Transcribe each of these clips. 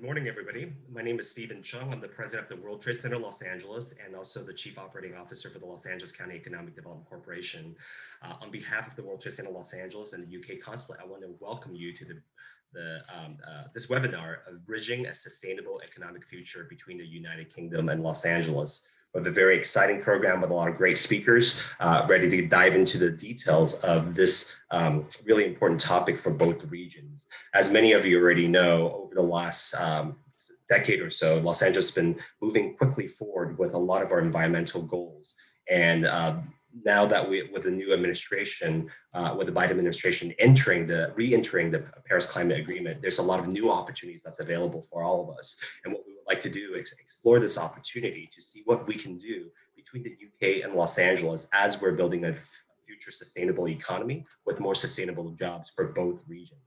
morning, everybody. My name is Stephen Chung. I'm the president of the World Trade Center Los Angeles and also the chief operating officer for the Los Angeles County Economic Development Corporation. On behalf of the World Trade Center Los Angeles and the UK Consulate, I want to welcome you to this webinar of Bridging a Sustainable Economic Future between the United Kingdom and Los Angeles. We have a very exciting program with a lot of great speakers ready to dive into the details of this really important topic for both regions. As many of you already know, over the last decade or so, Los Angeles has been moving quickly forward with a lot of our environmental goals. And now that with the new administration, with the Biden administration re-entering the Paris Climate Agreement, there's a lot of new opportunities that's available for all of us. And what we would like to do is explore this opportunity to see what we can do between the UK and Los Angeles as we're building a future sustainable economy with more sustainable jobs for both regions.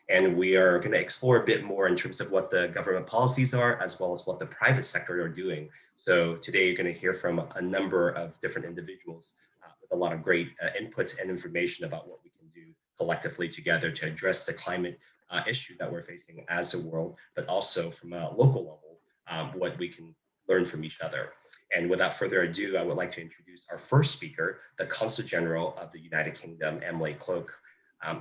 And we are going to explore a bit more in terms of what the government policies are, as well as what the private sector are doing. So today you're going to hear from a number of different individuals with a lot of great inputs and information about what we can do collectively together to address the climate issue that we're facing as a world, but also from a local level, what we can learn from each other. And without further ado, I would like to introduce our first speaker, the Consul-General of the United Kingdom, Emily Cloak.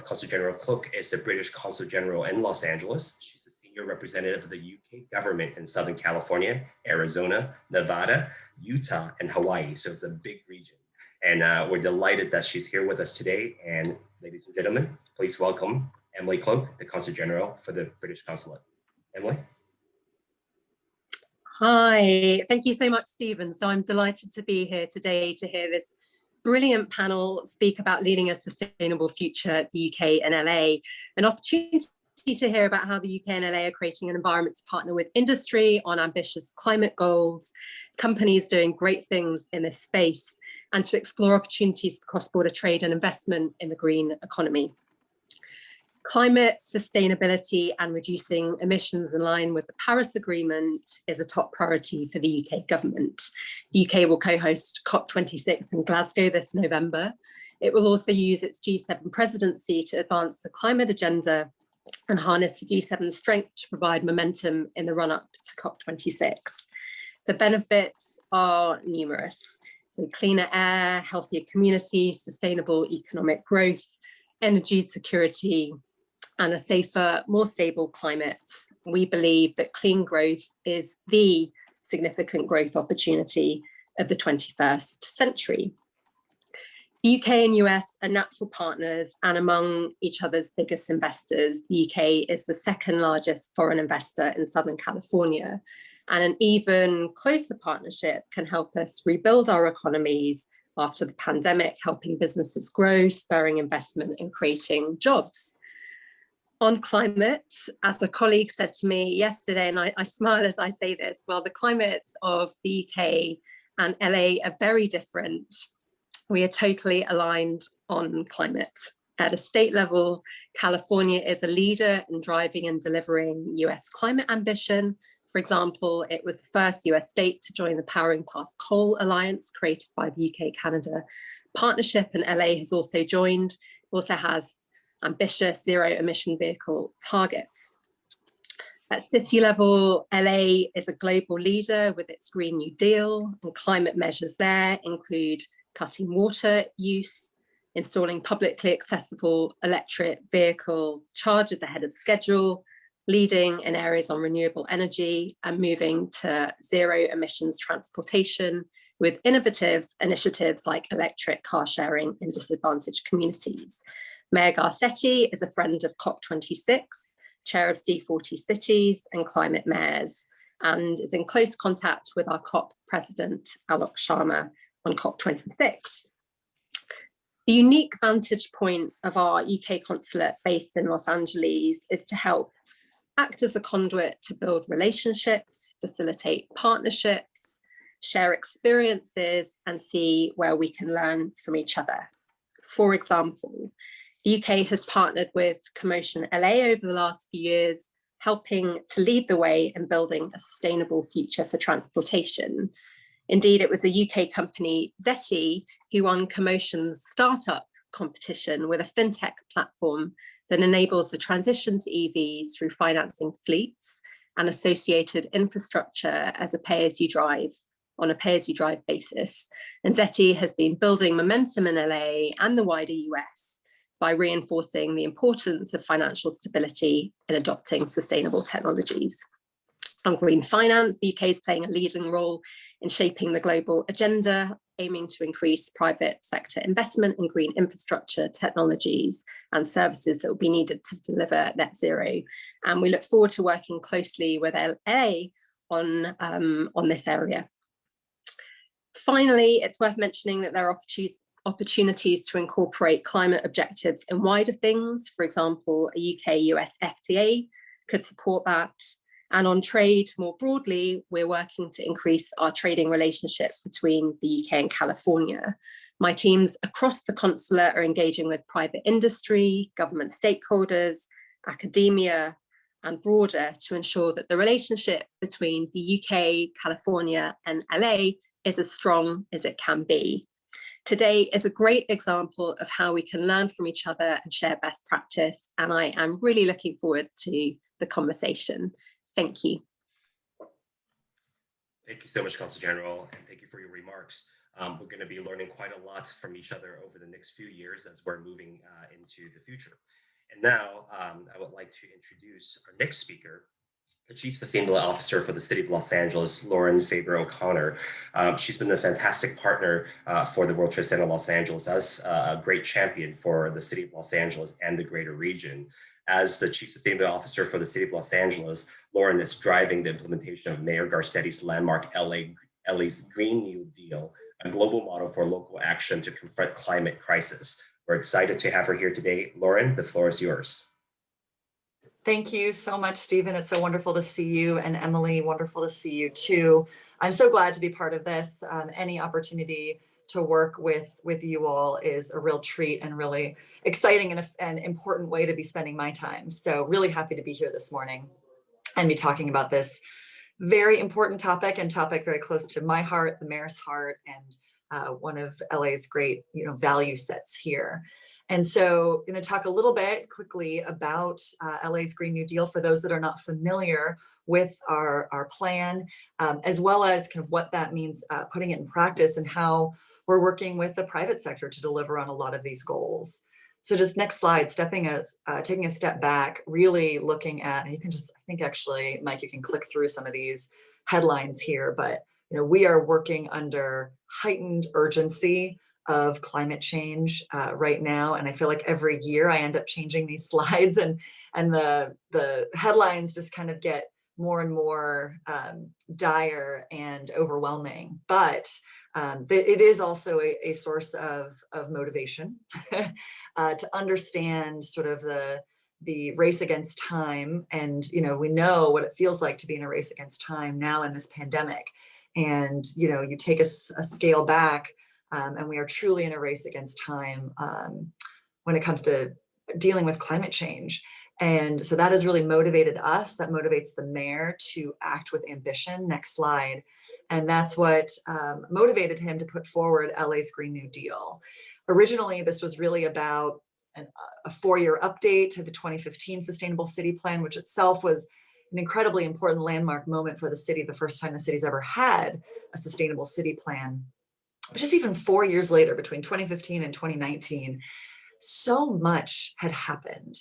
Consul-General Cloak is the British Consul-General in Los Angeles. She's a senior representative of the UK government in Southern California, Arizona, Nevada, Utah, and Hawaii. So it's a big region. And we're delighted that she's here with us today. And ladies and gentlemen, please welcome Emily Cloak, the Consul-General for the British Consulate. Emily? Hi, thank you so much, Stephen. So I'm delighted to be here today to hear this brilliant panel speak about leading a sustainable future, the UK and LA, an opportunity to hear about how the UK and LA are creating an environment to partner with industry on ambitious climate goals, companies doing great things in this space, and to explore opportunities for cross-border trade and investment in the green economy. Climate sustainability and reducing emissions in line with the Paris Agreement is a top priority for the UK government. The UK will co-host COP26 in Glasgow this November. It will also use its G7 presidency to advance the climate agenda and harness the G7 strength to provide momentum in the run-up to COP26. The benefits are numerous. So cleaner air, healthier communities, sustainable economic growth, energy security, and a safer, more stable climate. We believe that clean growth is the significant growth opportunity of the 21st century. The UK and US are natural partners and among each other's biggest investors. The UK is the second largest foreign investor in Southern California, and an even closer partnership can help us rebuild our economies after the pandemic, helping businesses grow, spurring investment and creating jobs. On climate, as a colleague said to me yesterday, and I smile as I say this, well, the climates of the UK and LA are very different. We are totally aligned on climate. At a state level, California is a leader in driving and delivering US climate ambition. For example, it was the first US state to join the Powering Past Coal Alliance created by the UK-Canada partnership, and LA has also joined, also has ambitious zero emission vehicle targets. At city level, LA is a global leader with its Green New Deal, and climate measures there include cutting water use, installing publicly accessible electric vehicle chargers ahead of schedule, leading in areas on renewable energy, and moving to zero emissions transportation with innovative initiatives like electric car sharing in disadvantaged communities. Mayor Garcetti is a friend of COP26, chair of C40 Cities and Climate Mayors, and is in close contact with our COP president, Alok Sharma, on COP26. The unique vantage point of our UK consulate based in Los Angeles is to help act as a conduit to build relationships, facilitate partnerships, share experiences, and see where we can learn from each other. For example, the UK has partnered with Commotion LA over the last few years, helping to lead the way in building a sustainable future for transportation. Indeed, it was a UK company, Zeti, who won Commotion's startup competition with a fintech platform that enables the transition to EVs through financing fleets and associated infrastructure as a on a pay-as-you-drive basis. And ZETI has been building momentum in LA and the wider US by reinforcing the importance of financial stability in adopting sustainable technologies. On green finance, the UK is playing a leading role in shaping the global agenda, aiming to increase private sector investment in green infrastructure, technologies, and services that will be needed to deliver net zero. And we look forward to working closely with LA on this area. Finally, it's worth mentioning that there are opportunities to incorporate climate objectives in wider things. For example, a UK-US FTA could support that. And on trade more broadly, we're working to increase our trading relationship between the UK and California. My teams across the consulate are engaging with private industry, government stakeholders, academia, and broader to ensure that the relationship between the UK, California, and LA is as strong as it can be. Today is a great example of how we can learn from each other and share best practice, and I am really looking forward to the conversation. Thank you. Thank you so much, Consul General, and thank you for your remarks. We're going to be learning quite a lot from each other over the next few years as we're moving into the future. And now I would like to introduce our next speaker, the Chief Sustainability Officer for the City of Los Angeles, Lauren Faber O'Connor. She's been a fantastic partner for the World Trade Center Los Angeles as a great champion for the City of Los Angeles and the greater region. As the Chief Sustainability Officer for the City of Los Angeles, Lauren is driving the implementation of Mayor Garcetti's landmark LA's Green New Deal, a global model for local action to confront climate crisis. We're excited to have her here today. Lauren, the floor is yours. Thank you so much, Stephen. It's so wonderful to see you, and Emily, wonderful to see you too. I'm so glad to be part of this. Any opportunity to work with you all is a real treat and really exciting and an important way to be spending my time. So really happy to be here this morning and be talking about this very important topic and topic very close to my heart, the mayor's heart, and one of LA's great value sets here. And so I'm going to talk a little bit quickly about LA's Green New Deal for those that are not familiar with our plan, as well as kind of what that means, putting it in practice and how we're working with the private sector to deliver on a lot of these goals. So just next slide, taking a step back, really looking at, and you can just, I think actually, Mike, you can click through some of these headlines here, but we are working under heightened urgency of climate change right now. And I feel like every year I end up changing these slides and the headlines just kind of get more and more dire and overwhelming. But it is also a source of motivation to understand sort of the race against time. And, we know what it feels like to be in a race against time now in this pandemic. And, you take a scale back and we are truly in a race against time when it comes to dealing with climate change. And so that has really motivated us, that motivates the mayor to act with ambition. Next slide. And that's what motivated him to put forward LA's Green New Deal. Originally, this was really about a 4-year update to the 2015 Sustainable City Plan, which itself was an incredibly important landmark moment for the city, the first time the city's ever had a sustainable city plan. But just even 4 years later, between 2015 and 2019, so much had happened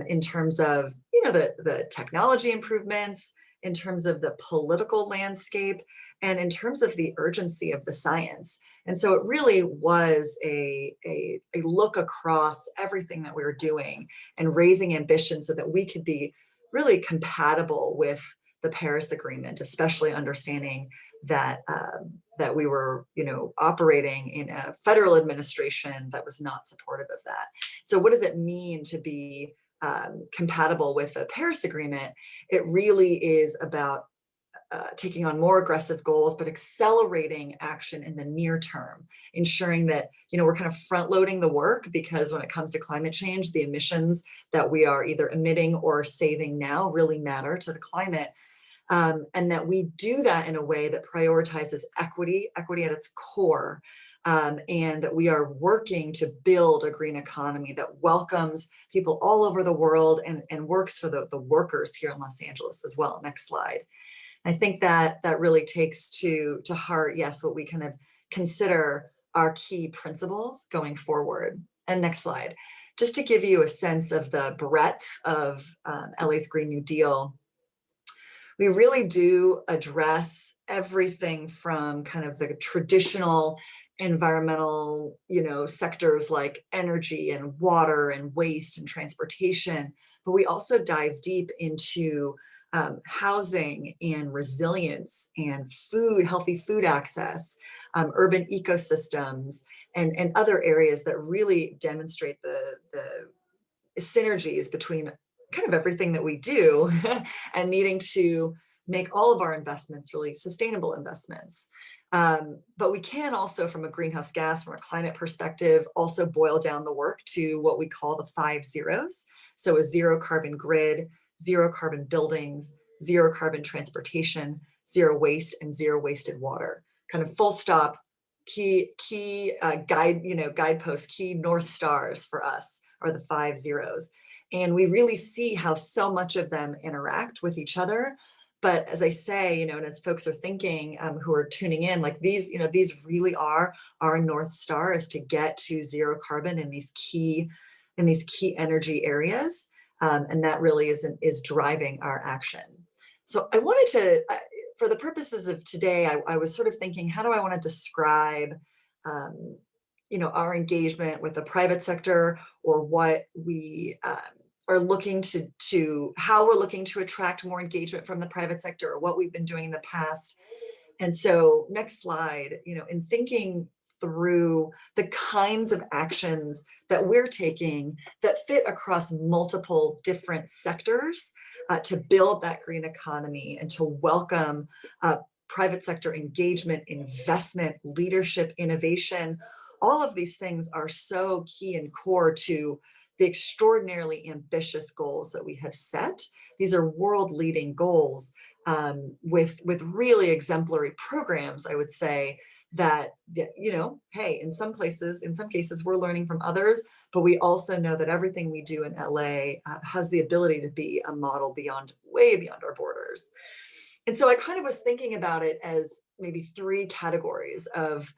in terms of, the technology improvements, in terms of the political landscape, and in terms of the urgency of the science. And so it really was a look across everything that we were doing and raising ambition so that we could be really compatible with the Paris Agreement, especially understanding that that we were, operating in a federal administration that was not supportive of that. So what does it mean to be compatible with the Paris Agreement? It really is about taking on more aggressive goals, but accelerating action in the near term, ensuring that, we're kind of front loading the work, because when it comes to climate change, the emissions that we are either emitting or saving now really matter to the climate. And that we do that in a way that prioritizes equity at its core, and that we are working to build a green economy that welcomes people all over the world and works for the workers here in Los Angeles as well. Next slide. I think that really takes to heart, yes, what we kind of consider our key principles going forward. And next slide. Just to give you a sense of the breadth of LA's Green New Deal, we really do address everything from kind of the traditional environmental, sectors like energy and water and waste and transportation, but we also dive deep into housing and resilience and food, healthy food access, urban ecosystems, and other areas that really demonstrate the synergies between kind of everything that we do and needing to make all of our investments really sustainable investments. But we can also, from a greenhouse gas, from a climate perspective, also boil down the work to what we call the 5 zeros. So a zero carbon grid, zero carbon buildings, zero carbon transportation, zero waste, and zero wasted water. Kind of full stop, key guideposts, key North Stars for us are the 5 zeros. And we really see how so much of them interact with each other. But as I say, and as folks are thinking, who are tuning in, like these really are our North Star, is to get to zero carbon in these key energy areas. And that really is driving our action. So I wanted to, for the purposes of today, I was sort of thinking, how do I want to describe, our engagement with the private sector, or what we are looking to how we're looking to attract more engagement from the private sector, or what we've been doing in the past. And so next slide, in thinking through the kinds of actions that we're taking that fit across multiple different sectors to build that green economy and to welcome private sector engagement, investment, leadership, innovation. All of these things are so key and core to the extraordinarily ambitious goals that we have set. These are world-leading goals with really exemplary programs, I would say, that, hey, in some cases we're learning from others, but we also know that everything we do in LA has the ability to be a model way beyond our borders. And so I kind of was thinking about it as maybe 3 categories of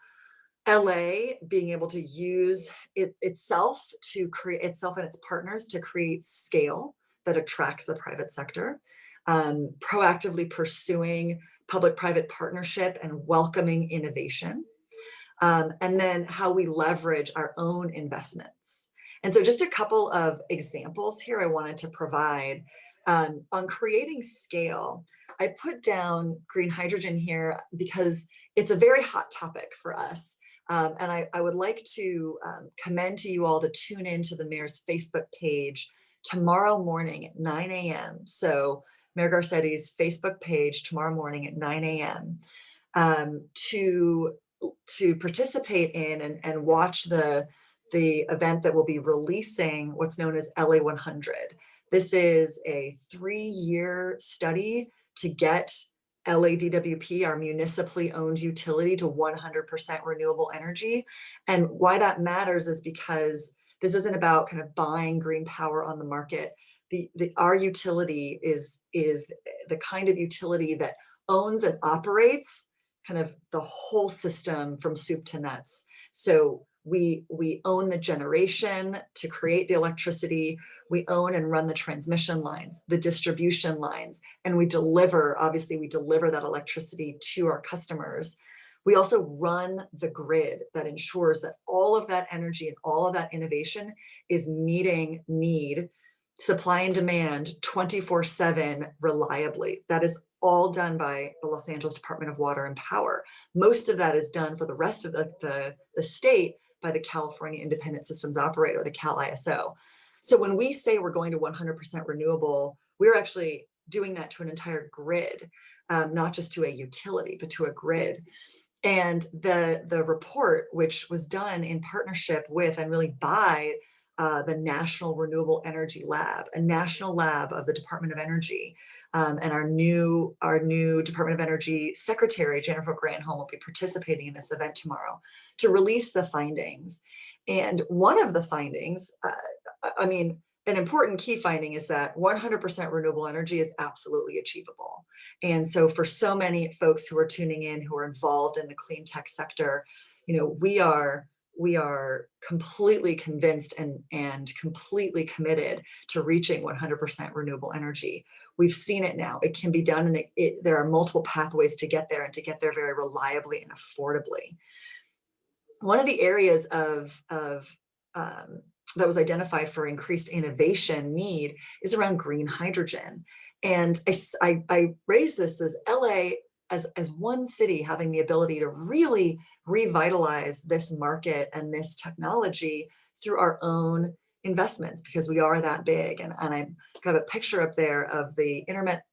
LA being able to use itself and its partners to create scale that attracts the private sector, proactively pursuing public-private partnership and welcoming innovation, and then how we leverage our own investments. And so just a couple of examples here I wanted to provide. On creating scale, I put down green hydrogen here because it's a very hot topic for us. And I would like to commend to you all to tune into the mayor's Facebook page tomorrow morning at 9 a.m. So Mayor Garcetti's Facebook page tomorrow morning at 9 a.m. To participate in and watch the event that will be releasing what's known as LA 100. This is a 3-year study to get LADWP, our municipally owned utility, to 100% renewable energy. And why that matters is because this isn't about kind of buying green power on the market. Our utility is the kind of utility that owns and operates kind of the whole system from soup to nuts. So we own the generation to create the electricity. We own and run the transmission lines, the distribution lines, and we deliver that electricity to our customers. We also run the grid that ensures that all of that energy and all of that innovation is meeting need, supply and demand 24/7 reliably. That is all done by the Los Angeles Department of Water and Power. Most of that is done for the rest of the state by the California Independent Systems Operator, the Cal ISO. So when we say we're going to 100% renewable, we're actually doing that to an entire grid, not just to a utility, but to a grid. And the report, which was done in partnership with and really by the National Renewable Energy Lab, a national lab of the Department of Energy. And our new Department of Energy Secretary, Jennifer Granholm, will be participating in this event tomorrow to release the findings. And one of the findings, an important key finding is that 100% renewable energy is absolutely achievable. And so for so many folks who are tuning in, who are involved in the clean tech sector, we are completely convinced and completely committed to reaching 100% renewable energy. We've seen it now. It can be done, and there are multiple pathways to get there, and to get there very reliably and affordably. One of the areas that was identified for increased innovation need is around green hydrogen. And I raise this as LA as one city having the ability to really revitalize this market and this technology through our own investments, because we are that big. And I've got a picture up there of the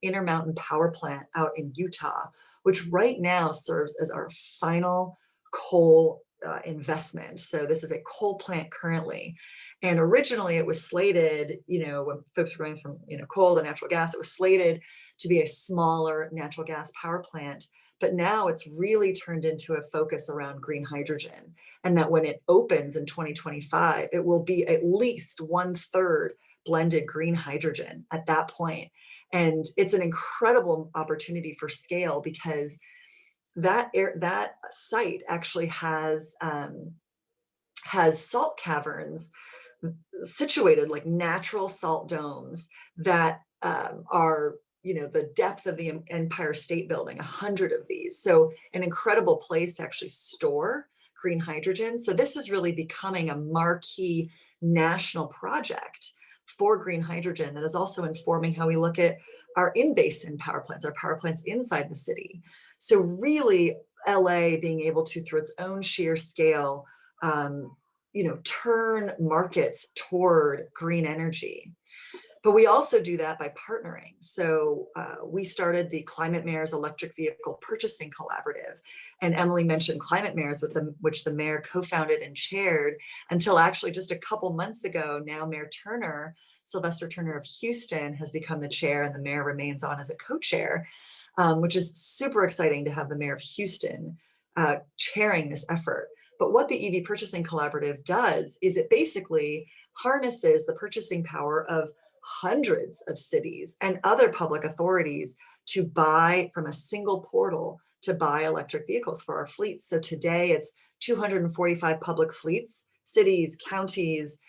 Intermountain Power Plant out in Utah, which right now serves as our final coal investment. So this is a coal plant currently. And originally it was slated, when folks were going from coal to natural gas, it was slated to be a smaller natural gas power plant. But now it's really turned into a focus around green hydrogen. And that when it opens in 2025, it will be at least 1/3 blended green hydrogen at that point. And it's an incredible opportunity for scale, because that site actually has salt caverns situated like natural salt domes that are the depth of the Empire State Building, 100 of these. So an incredible place to actually store green hydrogen. So this is really becoming a marquee national project for green hydrogen that is also informing how we look at our in-basin power plants, our power plants inside the city. So really LA being able to, through its own sheer scale, turn markets toward green energy. But we also do that by partnering. So we started the Climate Mayor's Electric Vehicle Purchasing Collaborative. And Emily mentioned Climate Mayors, which the mayor co-founded and chaired until actually just a couple months ago. Now Mayor Sylvester Turner of Houston, has become the chair, and the mayor remains on as a co-chair, which is super exciting to have the mayor of Houston chairing this effort. But what the EV Purchasing Collaborative does is it basically harnesses the purchasing power of hundreds of cities and other public authorities to buy from a single portal to buy electric vehicles for our fleets. So today it's 245 public fleets, cities, counties,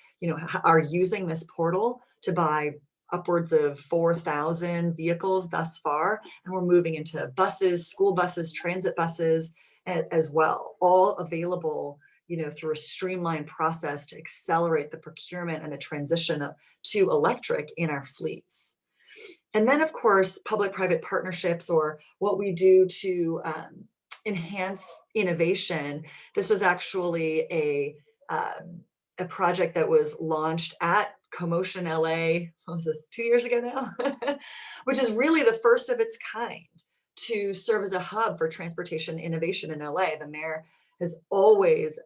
are using this portal to buy upwards of 4,000 vehicles thus far. And we're moving into buses, school buses, transit buses as well, all available through a streamlined process to accelerate the procurement and the transition to electric in our fleets. And then, of course, public-private partnerships, or what we do to enhance innovation. This was actually a project that was launched at Commotion LA, what was this, 2 years ago now? Which is really the first of its kind to serve as a hub for transportation innovation in LA. The mayor has always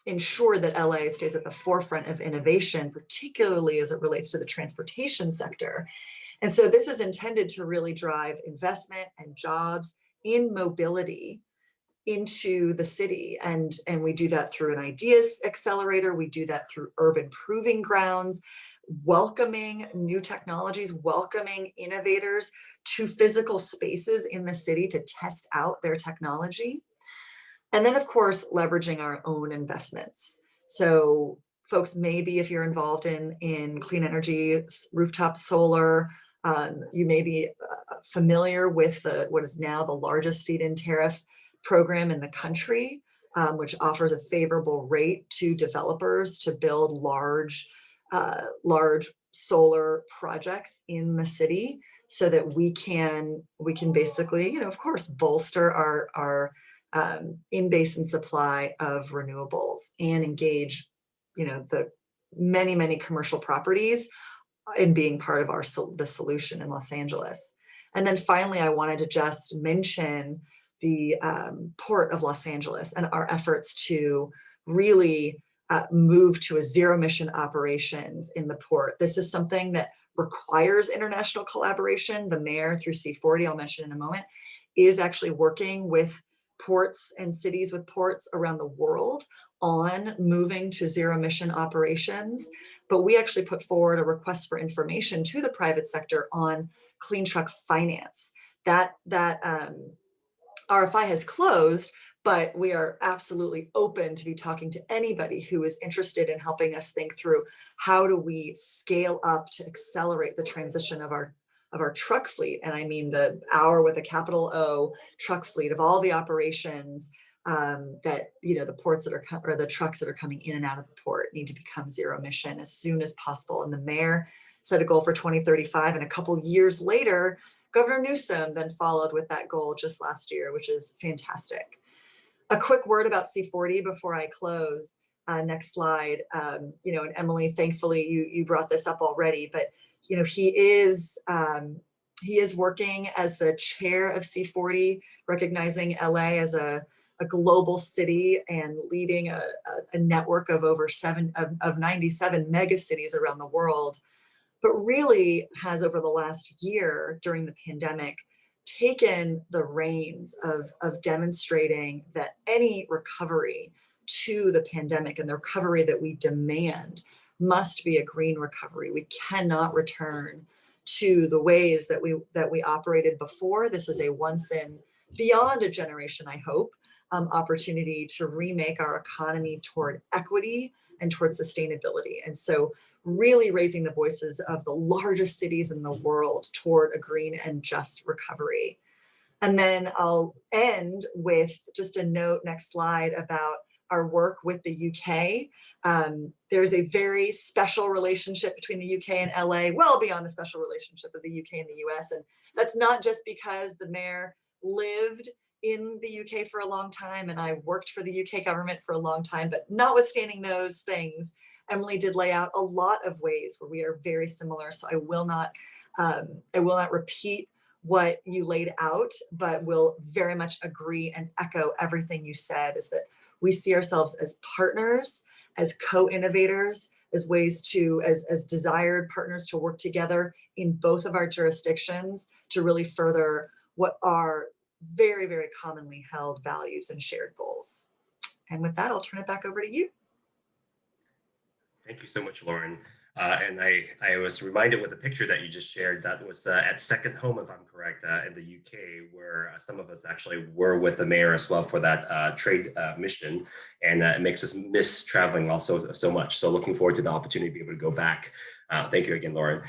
ensured that LA stays at the forefront of innovation, particularly as it relates to the transportation sector. And so this is intended to really drive investment and jobs in mobility into the city. And we do that through an ideas accelerator. We do that through urban proving grounds, welcoming new technologies, welcoming innovators to physical spaces in the city to test out their technology. And then, of course, leveraging our own investments. So folks, maybe if you're involved in clean energy, rooftop solar, you may be familiar with what is now the largest feed-in tariff program in the country, which offers a favorable rate to developers to build large solar projects in the city, so that we can basically, of course, bolster our in-basin supply of renewables and engage, the many commercial properties in being part of the solution in Los Angeles. And then finally, I wanted to just mention the Port of Los Angeles and our efforts to really move to a zero emission operations in the port. This is something that requires international collaboration. The mayor through C40, I'll mention in a moment, is actually working with ports and cities with ports around the world on moving to zero emission operations. But we actually put forward a request for information to the private sector on clean truck finance. That RFI has closed, but we are absolutely open to be talking to anybody who is interested in helping us think through how do we scale up to accelerate the transition of our truck fleet. And I mean our with a capital O truck fleet of all the operations that, you know, the ports that are, or the trucks that are coming in and out of the port need to become zero emission as soon as possible. And the mayor set a goal for 2035, and a couple years later, Governor Newsom then followed with that goal just last year, which is fantastic. A quick word about C40 before I close. Next slide. You know, and Emily, thankfully you brought this up already, but you know, he is working as the chair of C40, recognizing LA as a global city and leading a network of over 97 mega cities around the world, but really has over the last year during the pandemic taken the reins of demonstrating that any recovery to the pandemic and the recovery that we demand must be a green recovery. We cannot return to the ways that we operated before. This is a once in beyond a generation, I hope, opportunity to remake our economy toward equity and toward sustainability. And so really raising the voices of the largest cities in the world toward a green and just recovery. And then I'll end with just a note, next slide, about our work with the UK. There's a very special relationship between the UK and LA, well beyond the special relationship of the UK and the US. And that's not just because the mayor lived in the UK for a long time and I worked for the UK government for a long time, but notwithstanding those things, Emily did lay out a lot of ways where we are very similar. So I will not repeat what you laid out, but will very much agree and echo everything you said, is that we see ourselves as partners, as co-innovators, as ways to, as desired partners to work together in both of our jurisdictions to really further what are very, very commonly held values and shared goals. And with that, I'll turn it back over to you. Thank you so much, Lauren. And I was reminded with the picture that you just shared, that was at Second Home, if I'm correct, in the UK, where some of us actually were with the mayor as well for that trade mission. And it makes us miss traveling also so much. So looking forward to the opportunity to be able to go back. Thank you again, Lauren.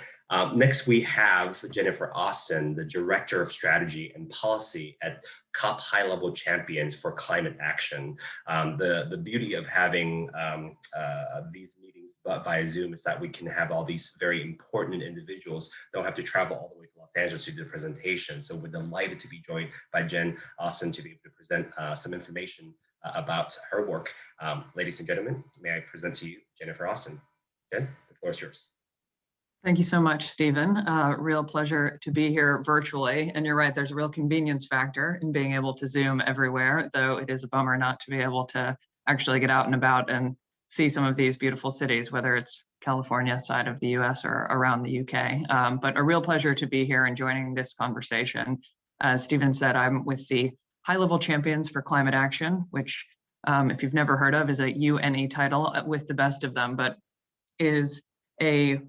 Next, we have Jennifer Austin, the Director of Strategy and Policy at COP High-Level Champions for Climate Action. The beauty of having these meetings via Zoom is that we can have all these very important individuals that don't have to travel all the way to Los Angeles to do the presentation. So we're delighted to be joined by Jen Austin to be able to present some information about her work. Ladies and gentlemen, may I present to you Jennifer Austin. Jen, the floor is yours. Thank you so much, Stephen. Real pleasure to be here virtually. And you're right, there's a real convenience factor in being able to Zoom everywhere, though it is a bummer not to be able to actually get out and about and see some of these beautiful cities, whether it's California side of the US or around the UK. But a real pleasure to be here and joining this conversation. As Stephen said, I'm with the High-Level Champions for Climate Action, which if you've never heard of, is a UNE title with the best of them, but is a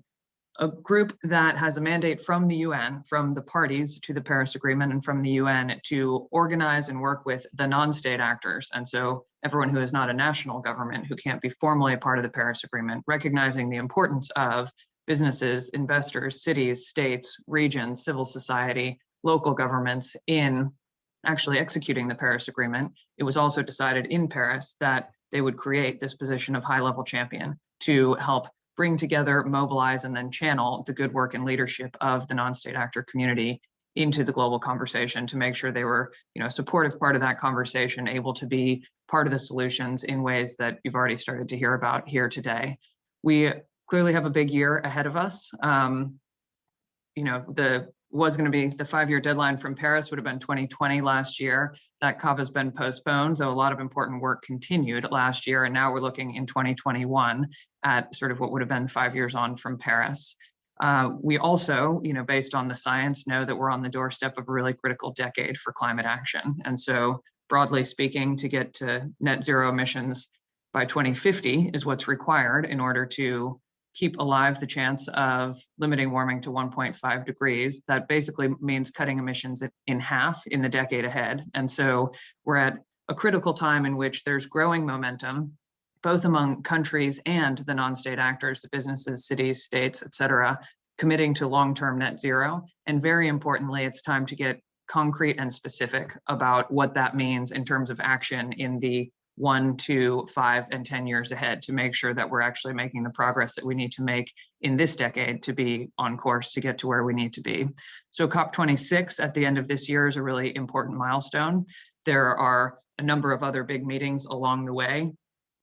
group that has a mandate from the UN, from the parties to the Paris Agreement and from the UN to organize and work with the non-state actors. And so everyone who is not a national government, who can't be formally a part of the Paris Agreement, recognizing the importance of businesses, investors, cities, states, regions, civil society, local governments in actually executing the Paris Agreement. It was also decided in Paris that they would create this position of high-level champion to help bring together, mobilize, and then channel the good work and leadership of the non-state actor community into the global conversation to make sure they were, a supportive part of that conversation, able to be part of the solutions in ways that you've already started to hear about here today. We clearly have a big year ahead of us. The was going to be the 5-year deadline from Paris would have been 2020 last year. That COP has been postponed, though a lot of important work continued last year. And now we're looking in 2021 at sort of what would have been 5 years on from Paris. We also, based on the science, know that we're on the doorstep of a really critical decade for climate action. And so broadly speaking, to get to net zero emissions by 2050 is what's required in order to keep alive the chance of limiting warming to 1.5 degrees. That basically means cutting emissions in half in the decade ahead. And so we're at a critical time in which there's growing momentum, both among countries and the non-state actors, the businesses, cities, states, et cetera, committing to long-term net zero. And very importantly, it's time to get concrete and specific about what that means in terms of action in the 1, 2, 5, and 10 years ahead to make sure that we're actually making the progress that we need to make in this decade to be on course to get to where we need to be. So COP26 at the end of this year is a really important milestone. There are a number of other big meetings along the way,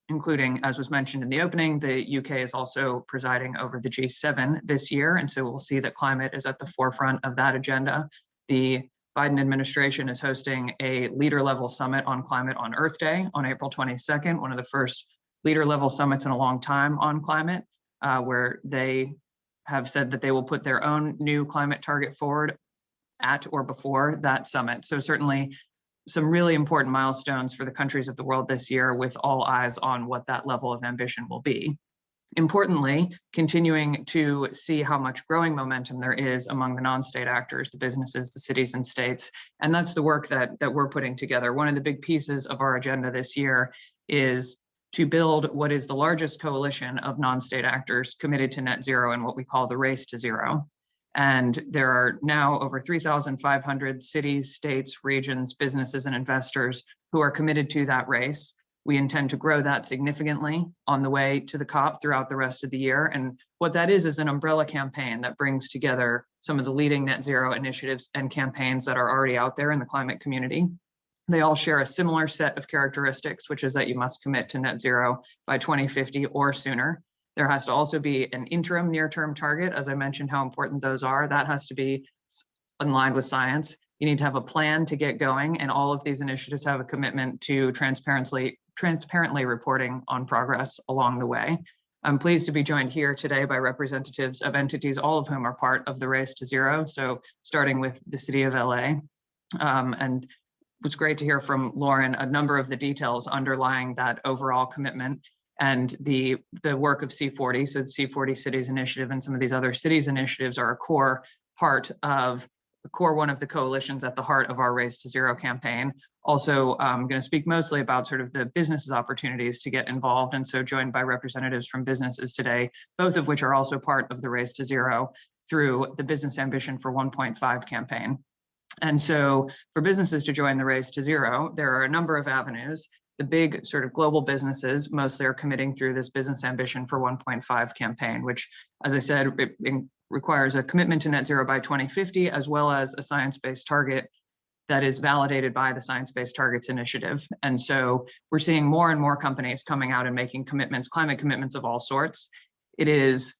including, as was mentioned in the opening, the UK is also presiding over the G7 this year. And so we'll see that climate is at the forefront of that agenda. The Biden administration is hosting a leader-level summit on climate on Earth Day on April 22nd, one of the first leader-level summits in a long time on climate, where they have said that they will put their own new climate target forward at or before that summit. So certainly some really important milestones for the countries of the world this year, with all eyes on what that level of ambition will be. Importantly, continuing to see how much growing momentum there is among the non-state actors, the businesses, the cities and states. And that's the work that we're putting together. One of the big pieces of our agenda this year is to build what is the largest coalition of non-state actors committed to net zero in what we call the race to zero. And there are now over 3,500 cities, states, regions, businesses, and investors who are committed to that race. We intend to grow that significantly on the way to the COP throughout the rest of the year. And what that is an umbrella campaign that brings together some of the leading net zero initiatives and campaigns that are already out there in the climate community. They all share a similar set of characteristics, which is that you must commit to net zero by 2050 or sooner. There has to also be an interim near-term target, as I mentioned how important those are. That has to be in line with science. You need to have a plan to get going, and all of these initiatives have a commitment to transparently reporting on progress along the way. I'm pleased to be joined here today by representatives of entities, all of whom are part of the race to zero. So starting with the city of LA. And it was great to hear from Lauren a number of the details underlying that overall commitment and the work of C40. So the C40 Cities Initiative and some of these other cities initiatives are a core part of one of the coalitions at the heart of our Race to Zero campaign. Also, I'm going to speak mostly about sort of the businesses opportunities to get involved, and so joined by representatives from businesses today, both of which are also part of the Race to Zero through the Business Ambition for 1.5 campaign. And so for businesses to join the Race to Zero, there are a number of avenues. The big sort of global businesses mostly are committing through this Business Ambition for 1.5 campaign, which, as I said, it requires a commitment to net zero by 2050, as well as a science-based target that is validated by the Science Based Targets Initiative. And so we're seeing more and more companies coming out and making commitments, climate commitments of all sorts. It is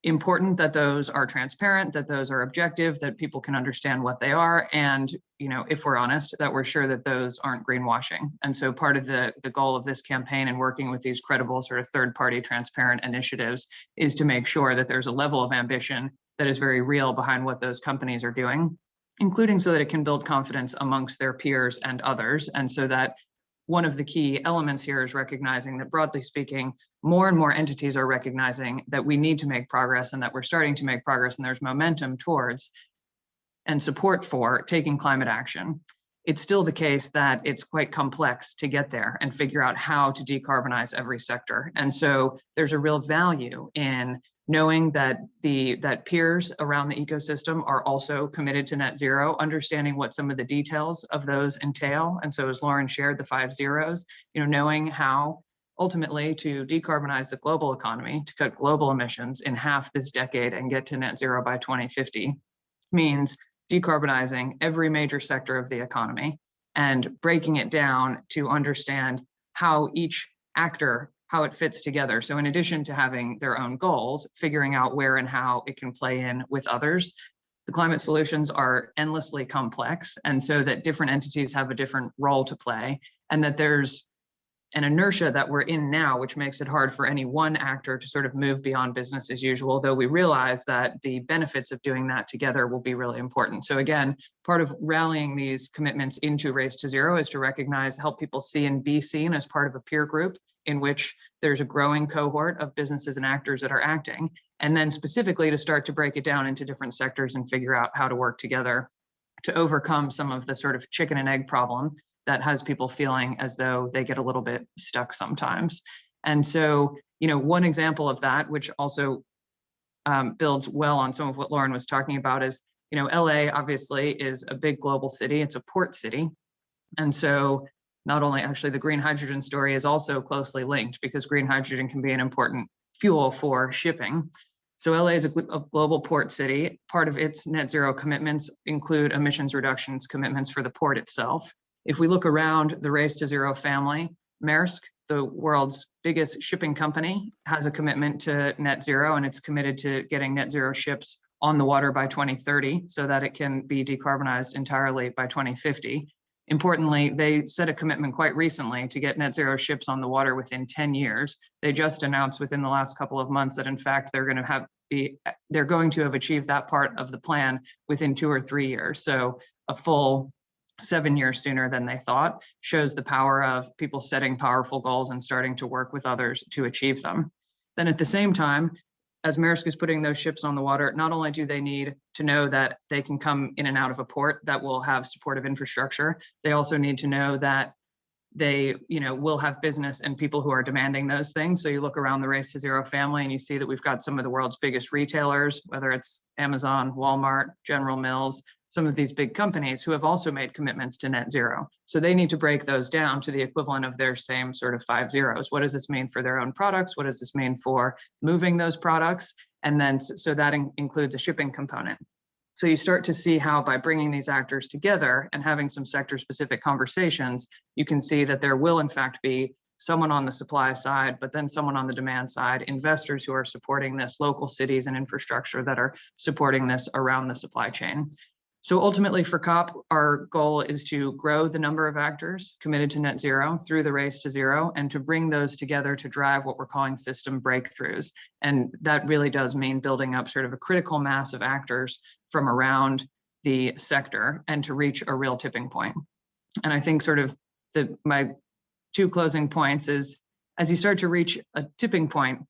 important that those are transparent, that those are objective, that people can understand what they are, and, if we're honest, that we're sure that those aren't greenwashing. And so part of the goal of this campaign and working with these credible sort of third-party transparent initiatives is to make sure that there's a level of ambition that is very real behind what those companies are doing, including so that it can build confidence amongst their peers and others. And so that one of the key elements here is recognizing that, broadly speaking, more and more entities are recognizing that we need to make progress and that we're starting to make progress, and there's momentum towards and support for taking climate action. It's still the case that it's quite complex to get there and figure out how to decarbonize every sector. And so there's a real value in knowing that that peers around the ecosystem are also committed to net zero, understanding what some of the details of those entail. And so as Lauren shared, the 5 zeros, knowing how ultimately to decarbonize the global economy, to cut global emissions in half this decade and get to net zero by 2050 means decarbonizing every major sector of the economy and breaking it down to understand how each actor, how it fits together. So in addition to having their own goals, figuring out where and how it can play in with others, the climate solutions are endlessly complex, and so that different entities have a different role to play, and that there's an inertia that we're in now, which makes it hard for any one actor to sort of move beyond business as usual, though we realize that the benefits of doing that together will be really important. So again, part of rallying these commitments into Race to Zero is to recognize, help people see and be seen as part of a peer group in which there's a growing cohort of businesses and actors that are acting, and then specifically to start to break it down into different sectors and figure out how to work together to overcome some of the sort of chicken and egg problem that has people feeling as though they get a little bit stuck sometimes. And so, one example of that, which also builds well on some of what Lauren was talking about, is, LA obviously is a big global city. It's a port city. And so not only actually the green hydrogen story is also closely linked, because green hydrogen can be an important fuel for shipping. So LA is a global port city. Part of its net zero commitments include emissions reductions commitments for the port itself. If we look around the Race to Zero family, Maersk, the world's biggest shipping company, has a commitment to net zero, and it's committed to getting net zero ships on the water by 2030 so that it can be decarbonized entirely by 2050. Importantly, they set a commitment quite recently to get net zero ships on the water within 10 years. They just announced within the last couple of months that in fact they're going to have achieved that part of the plan within 2 or 3 years. So a full 7 years sooner than they thought, shows the power of people setting powerful goals and starting to work with others to achieve them. Then at the same time, as Maersk is putting those ships on the water, not only do they need to know that they can come in and out of a port that will have supportive infrastructure, they also need to know that they will have business and people who are demanding those things. So you look around the Race to Zero family and you see that we've got some of the world's biggest retailers, whether it's Amazon, Walmart, General Mills, some of these big companies who have also made commitments to net zero. So they need to break those down to the equivalent of their same sort of 5 zeros. What does this mean for their own products? What does this mean for moving those products? And then so that includes a shipping component. So you start to see how by bringing these actors together and having some sector specific conversations, you can see that there will in fact be someone on the supply side, but then someone on the demand side, investors who are supporting this, local cities and infrastructure that are supporting this around the supply chain. So ultimately for COP, our goal is to grow the number of actors committed to net zero through the Race to Zero, and to bring those together to drive what we're calling system breakthroughs. And that really does mean building up sort of a critical mass of actors from around the sector and to reach a real tipping point. And I think sort of my 2 closing points is, as you start to reach a tipping point,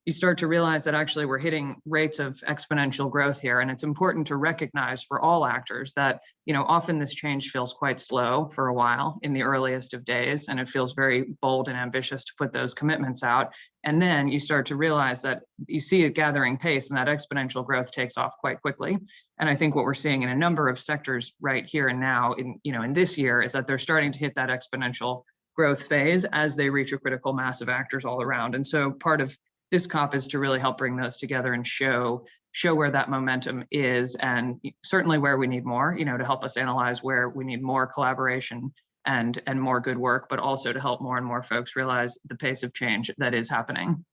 you start to realize that actually we're hitting rates of exponential growth here. And it's important to recognize for all actors that, often this change feels quite slow for a while in the earliest of days, and it feels very bold and ambitious to put those commitments out. And then you start to realize that you see it gathering pace and that exponential growth takes off quite quickly. And I think what we're seeing in a number of sectors right here and now in this year is that they're starting to hit that exponential growth phase as they reach a critical mass of actors all around. And so part of this COP is to really help bring those together and show where that momentum is, and certainly where we need more, to help us analyze where we need more collaboration and more good work, but also to help more and more folks realize the pace of change that is happening.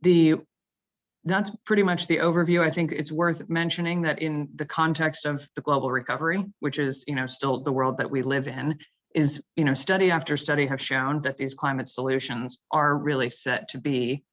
That's pretty much the overview. I think it's worth mentioning that in the context of the global recovery, which is, still the world that we live in, is, study after study have shown that these climate solutions are really set to be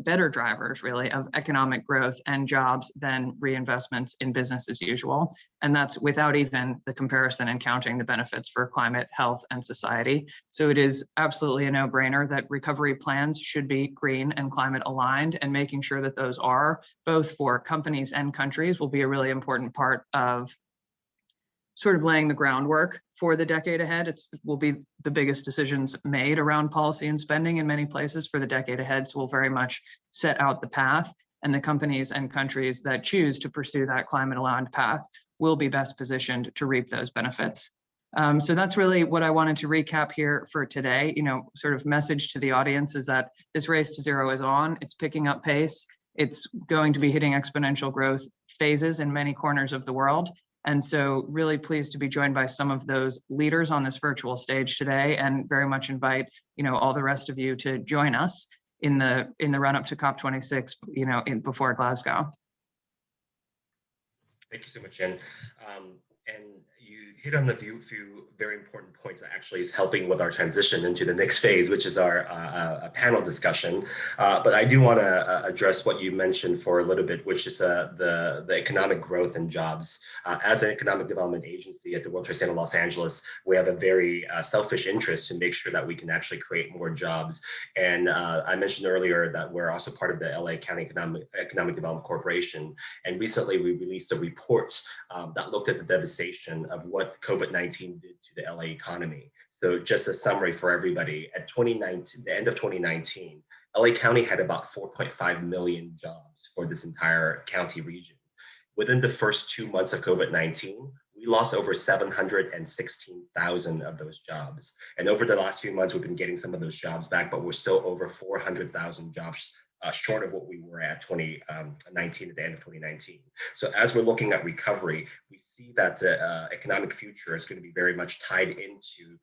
better drivers really of economic growth and jobs than reinvestments in business as usual. And that's without even the comparison and counting the benefits for climate, health, and society. So it is absolutely a no-brainer that recovery plans should be green and climate aligned, and making sure that those are, both for companies and countries, will be a really important part of sort of laying the groundwork for the decade ahead. It will be the biggest decisions made around policy and spending in many places for the decade ahead. So we'll very much set out the path, and the companies and countries that choose to pursue that climate aligned path will be best positioned to reap those benefits. So that's really what I wanted to recap here for today. Sort of message to the audience is that this Race to Zero is on. It's picking up pace. It's going to be hitting exponential growth phases in many corners of the world. And so really pleased to be joined by some of those leaders on this virtual stage today, and very much invite, all the rest of you to join us in the run up to COP26, before Glasgow. Thank you so much, Jen. And you hit on the few very important points that actually is helping with our transition into the next phase, which is our panel discussion. But I do want to address what you mentioned for a little bit, which is the economic growth and jobs. As an economic development agency at the World Trade Center Los Angeles, we have a very selfish interest to make sure that we can actually create more jobs. And I mentioned earlier that we're also part of the LA County Economic Development Corporation. And recently we released a report that looked at the devastation of what COVID-19 did to the LA economy. So just a summary for everybody, at the end of 2019, LA County had about 4.5 million jobs for this entire county region. Within the first 2 months of COVID-19, we lost over 716,000 of those jobs. And over the last few months, we've been getting some of those jobs back, but we're still over 400,000 jobs short of what we were at 2019 at the end of 2019. So as we're looking at recovery, we see that the economic future is going to be very much tied into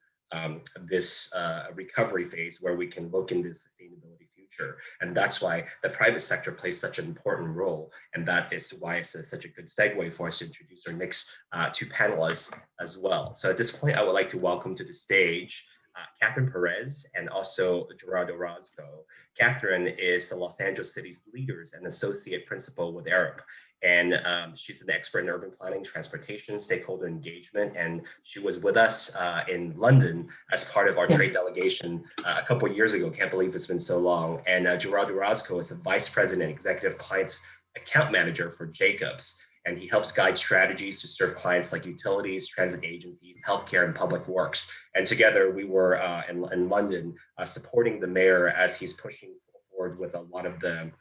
this recovery phase where we can look into the sustainability future. And that's why the private sector plays such an important role. And that is why it's such a good segue for us to introduce our next two panelists as well. So at this point, I would like to welcome to the stage Katherine Perez and also Gerard Orozco. Katherine is the Los Angeles City's Leaders and Associate Principal with Arup. And she's an expert in urban planning, transportation, stakeholder engagement. And she was with us in London as part of our trade delegation a couple of years ago. Can't believe it's been so long. And Gerard Orozco is a Vice President and Executive Clients Account Manager for Jacobs. And he helps guide strategies to serve clients like utilities, transit agencies, healthcare, and public works. And together we were in London supporting the mayor as he's pushing forward with a lot of the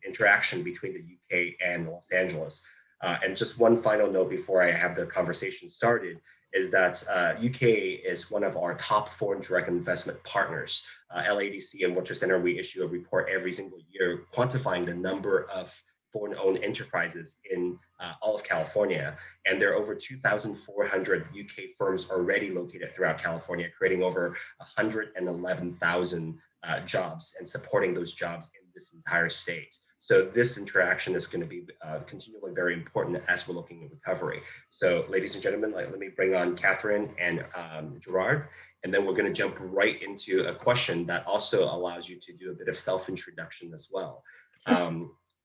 interaction between the UK and Los Angeles. And just one final note before I have the conversation started is that UK is one of our top foreign direct investment partners. LADC and World Trade Center, we issue a report every single year quantifying the number of foreign-owned enterprises in all of California. And there are over 2,400 UK firms already located throughout California, creating over 111,000 jobs and supporting those jobs in this entire state. So this interaction is going to be continually very important as we're looking at recovery. So ladies and gentlemen, let me bring on Katherine and Gerard, and then we're going to jump right into a question that also allows you to do a bit of self-introduction as well.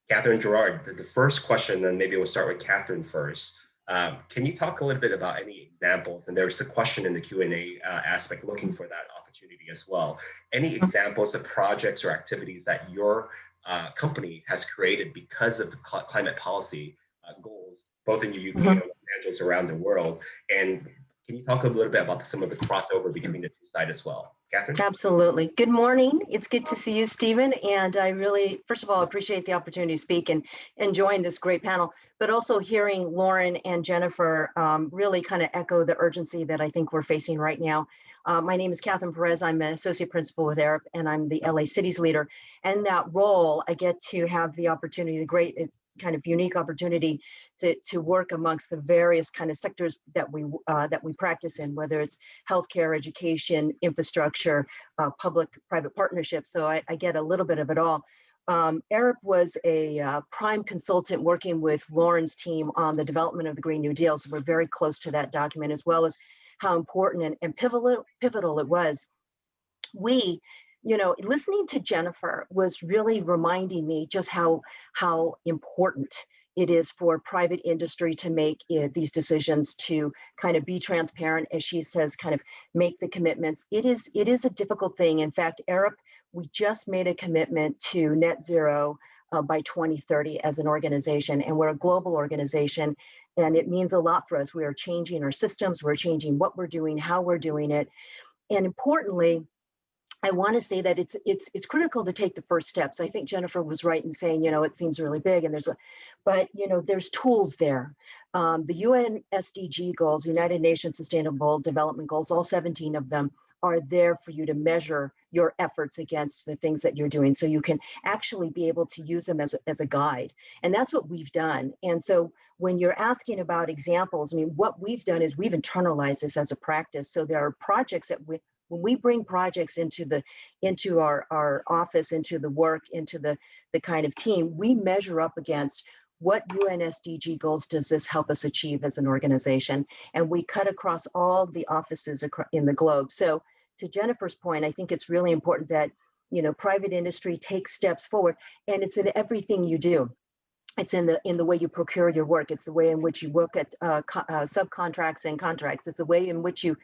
Katherine, Gerard, the first question, then maybe we'll start with Katherine first. Can you talk a little bit about any examples? And there's a question in the Q&A aspect looking for that opportunity as well. Any examples of projects or activities that your company has created because of the climate policy goals, both in the UK and Los Angeles around the world? And can you talk a little bit about some of the crossover between the two sides as well? Katherine? Absolutely. Good morning. It's good to see you, Stephen. And I really, first of all, appreciate the opportunity to speak and join this great panel, but also hearing Lauren and Jennifer really kind of echo the urgency that I think we're facing right now. My name is Katherine Perez. I'm an associate principal with Arup, and I'm the LA Cities leader. And that role, I get to have the opportunity, the great kind of unique opportunity to work amongst the various kind of sectors that we practice in, whether it's healthcare, education, infrastructure, public-private partnerships. So I get a little bit of it all. Arup was a prime consultant working with Lauren's team on the development of the Green New Deal. So we're very close to that document, as well as how important and pivotal it was. Listening to Jennifer was really reminding me just how important it is for private industry to make these decisions, to kind of be transparent, as she says, kind of make the commitments. It is a difficult thing. In fact, Arup, we just made a commitment to net zero by 2030 as an organization, and we're a global organization, and it means a lot for us. We are changing our systems, we're changing what we're doing, how we're doing it, and importantly, I want to say that it's critical to take the first steps. I think Jennifer was right in saying, it seems really big, and there's tools there. The UN SDG goals, United Nations Sustainable Development Goals, all 17 of them are there for you to measure your efforts against the things that you're doing. So you can actually be able to use them as a guide. And that's what we've done. And so when you're asking about examples, what we've done is we've internalized this as a practice. So there are projects that when we bring projects into our office, into the work, into the kind of team, we measure up against what UN SDG goals does this help us achieve as an organization? And we cut across all the offices in the globe. So to Jennifer's point, I think it's really important that, you know, private industry takes steps forward, and it's in everything you do. It's in the way you procure your work. It's the way in which you work at subcontracts and contracts. It's the way in which you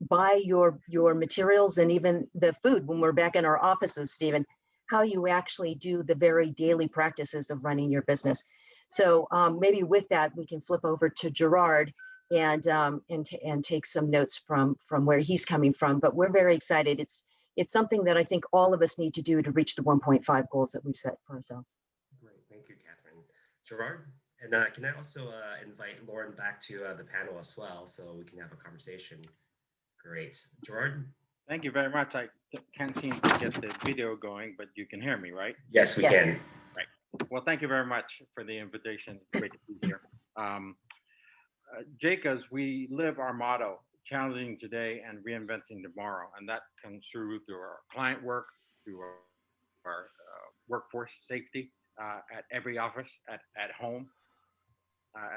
buy your materials and even the food when we're back in our offices, Stephen, how you actually do the very daily practices of running your business. So maybe with that, we can flip over to Gerard and take some notes from where he's coming from. But we're very excited. It's something that I think all of us need to do to reach the 1.5 goals that we've set for ourselves. Great, thank you, Katherine. Gerard, and can I also invite Lauren back to the panel as well, so we can have a conversation. Great, Gerard. Thank you very much. I can't seem to get the video going, but you can hear me, right? Yes, we can. Right. Well, thank you very much for the invitation. It's great to be here. Jacobs, we live our motto, challenging today and reinventing tomorrow. And that comes through our client work, through our workforce safety at every office, at home,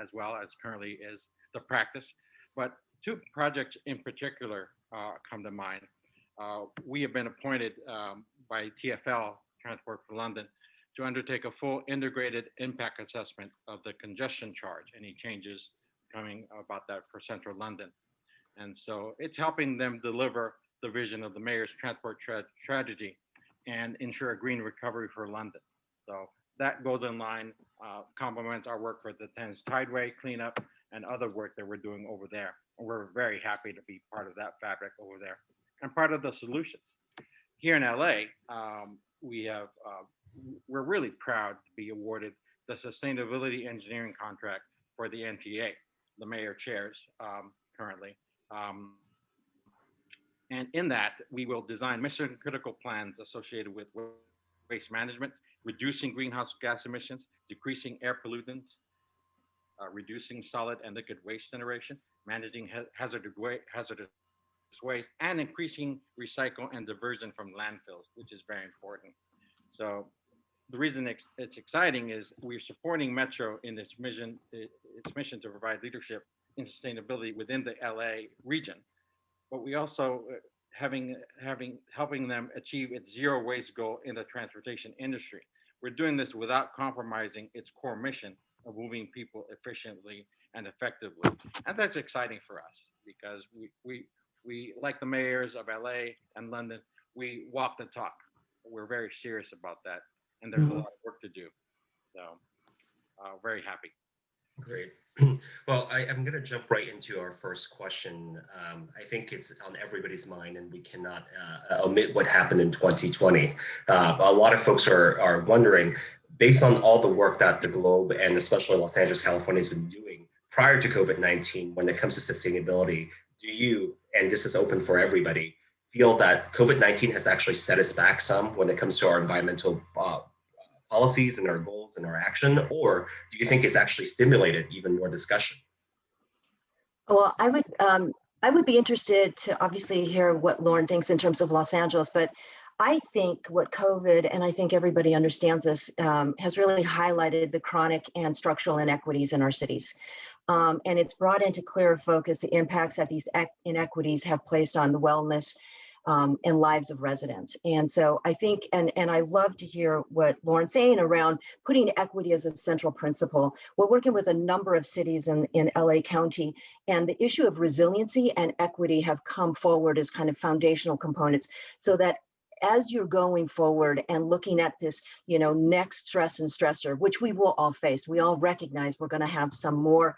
as well as currently is the practice. But two projects in particular come to mind. We have been appointed by TfL, Transport for London, to undertake a full integrated impact assessment of the congestion charge, any changes coming about that for central London. And so it's helping them deliver the vision of the mayor's transport strategy and ensure a green recovery for London. So that goes in line, complements our work for the Thames Tideway cleanup and other work that we're doing over there. And we're very happy to be part of that fabric over there and part of the solutions. Here in LA, we're really proud to be awarded the sustainability engineering contract for the NTA, the mayor chairs currently. And in that, we will design mission critical plans associated with waste management, reducing greenhouse gas emissions, decreasing air pollutants, reducing solid and liquid waste generation, managing hazardous waste, and increasing recycle and diversion from landfills, which is very important. So the reason it's exciting is we're supporting Metro in its mission to provide leadership in sustainability within the LA region, but we also helping them achieve its zero waste goal in the transportation industry. We're doing this without compromising its core mission of moving people efficiently and effectively. And that's exciting for us because we like the mayors of LA and London, we walk the talk. We're very serious about that. And there's a lot of work to do. So very happy. Great. Well, I'm going to jump right into our first question. I think it's on everybody's mind, and we cannot omit what happened in 2020. A lot of folks are wondering, based on all the work that the globe and especially Los Angeles, California has been doing prior to COVID-19, when it comes to sustainability, do you, and this is open for everybody, feel that COVID-19 has actually set us back some when it comes to our environmental policies and our goals and our action, or do you think it's actually stimulated even more discussion? Well, I would be interested to obviously hear what Lauren thinks in terms of Los Angeles, but I think what COVID, and I think everybody understands this, has really highlighted the chronic and structural inequities in our cities. And it's brought into clearer focus the impacts that these inequities have placed on the wellness and lives of residents. And so I think, and I love to hear what Lauren's saying around putting equity as a central principle. We're working with a number of cities in LA County, and the issue of resiliency and equity have come forward as kind of foundational components, so that as you're going forward and looking at this, next stress and stressor, which we will all face, we all recognize we're going to have some more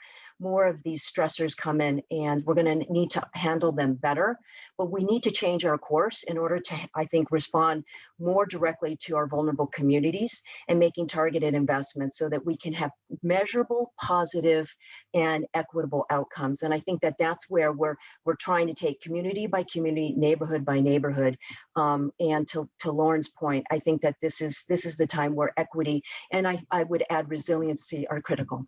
of these stressors come in, and we're going to need to handle them better. But we need to change our course in order to, I think, respond more directly to our vulnerable communities and making targeted investments so that we can have measurable, positive, and equitable outcomes. And I think that that's where we're trying to take community by community, neighborhood by neighborhood. And to Lauren's point, I think that this is the time where equity, and I would add resiliency, are critical.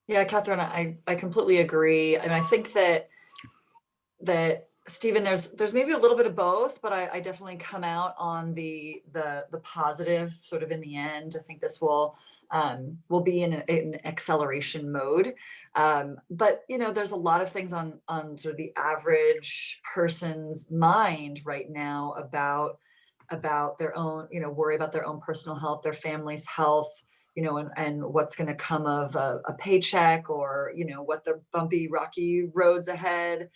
Yeah, Katherine, I completely agree. And I think that Stephen, there's maybe a little bit of both, but I definitely come out on the positive sort of in the end. I think this will we'll be in an acceleration mode. But there's a lot of things on sort of the average person's mind right now about their own, worry about their own personal health, their family's health, and what's going to come of a paycheck, or, what the bumpy, rocky roads ahead,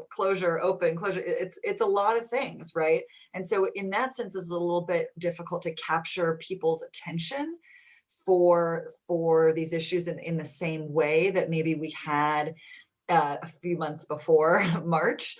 closure, open, closure. It's a lot of things, right? And so in that sense, it's a little bit difficult to capture people's attention for these issues in the same way that maybe we had a few months before March.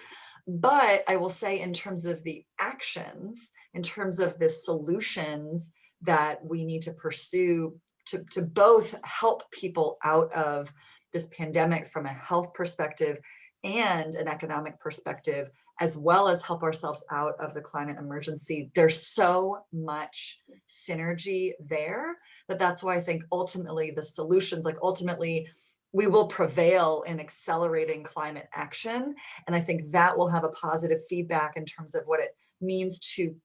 But I will say, in terms of the actions, in terms of the solutions that we need to pursue to both help people out of this pandemic from a health perspective and an economic perspective, as well as help ourselves out of the climate emergency, there's so much synergy there that's why I think ultimately the solutions, ultimately we will prevail in accelerating climate action. And I think that will have a positive feedback in terms of what it means to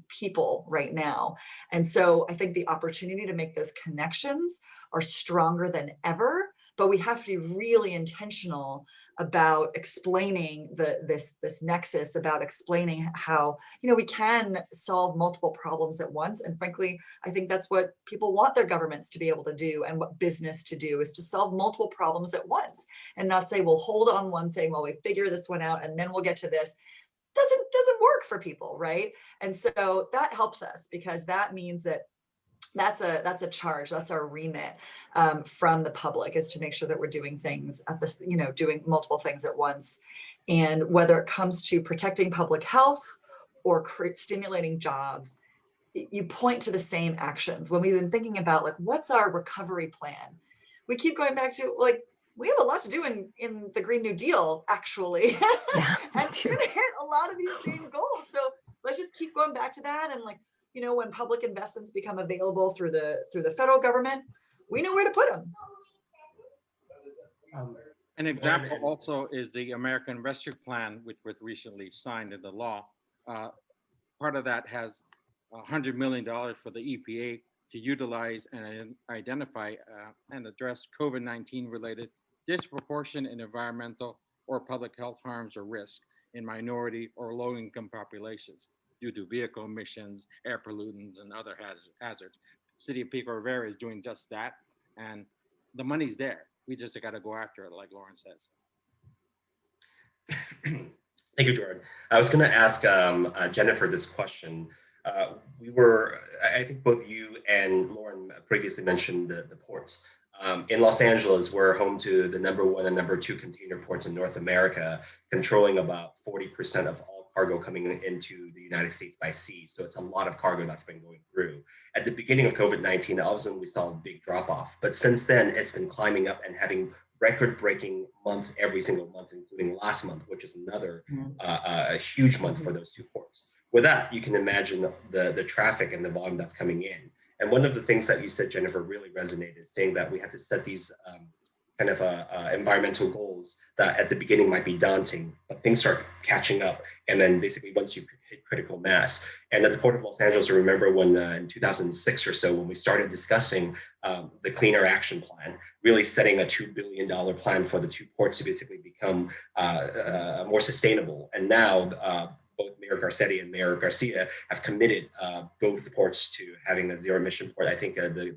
people right now. And so I think the opportunity to make those connections are stronger than ever, but we have to be really intentional about explaining this nexus, about explaining how we can solve multiple problems at once. And frankly, I think that's what people want their governments to be able to do, and what business to do, is to solve multiple problems at once, and not say, we'll hold on one thing while we figure this one out and then we'll get to this. Doesn't work for people, right? And so that helps us, because that means that that's a charge, that's our remit from the public, is to make sure that we're doing things at this, doing multiple things at once. And whether it comes to protecting public health or stimulating jobs, you point to the same actions. When we've been thinking about what's our recovery plan, we keep going back to we have a lot to do in the Green New Deal, actually. Yeah, and we're gonna hit a lot of these same goals. So let's just keep going back to that. And when public investments become available through the federal government, we know where to put them. An example also is the American Rescue Plan, which was recently signed into law. Part of that has $100 million for the EPA to utilize and identify and address COVID-19 related disproportionate environmental or public health harms or risk in minority or low-income populations due to vehicle emissions, air pollutants, and other hazards. City of Pico Rivera is doing just that, and the money's there. We just got to go after it, like Lauren says. Thank you, Jordan. I was going to ask Jennifer this question. I think both you and Lauren previously mentioned the ports. In Los Angeles, we're home to the #1 and #2 container ports in North America, controlling about 40% of all cargo coming into the United States by sea. So it's a lot of cargo that's been going through. At the beginning of COVID-19, all of a sudden we saw a big drop off, but since then it's been climbing up and having record-breaking months every single month, including last month, which is another a huge month for those two ports. With that, you can imagine the traffic and the volume that's coming in. And one of the things that you said, Jennifer, really resonated, saying that we have to set these environmental goals that at the beginning might be daunting, but things start catching up. And then basically once you hit critical mass. And at the Port of Los Angeles, I remember when in 2006 or so, when we started discussing the Clean Air Action Plan, really setting a $2 billion plan for the two ports to basically become more sustainable. And now both Mayor Garcetti and Mayor Garcia have committed both ports to having a zero emission port. I think the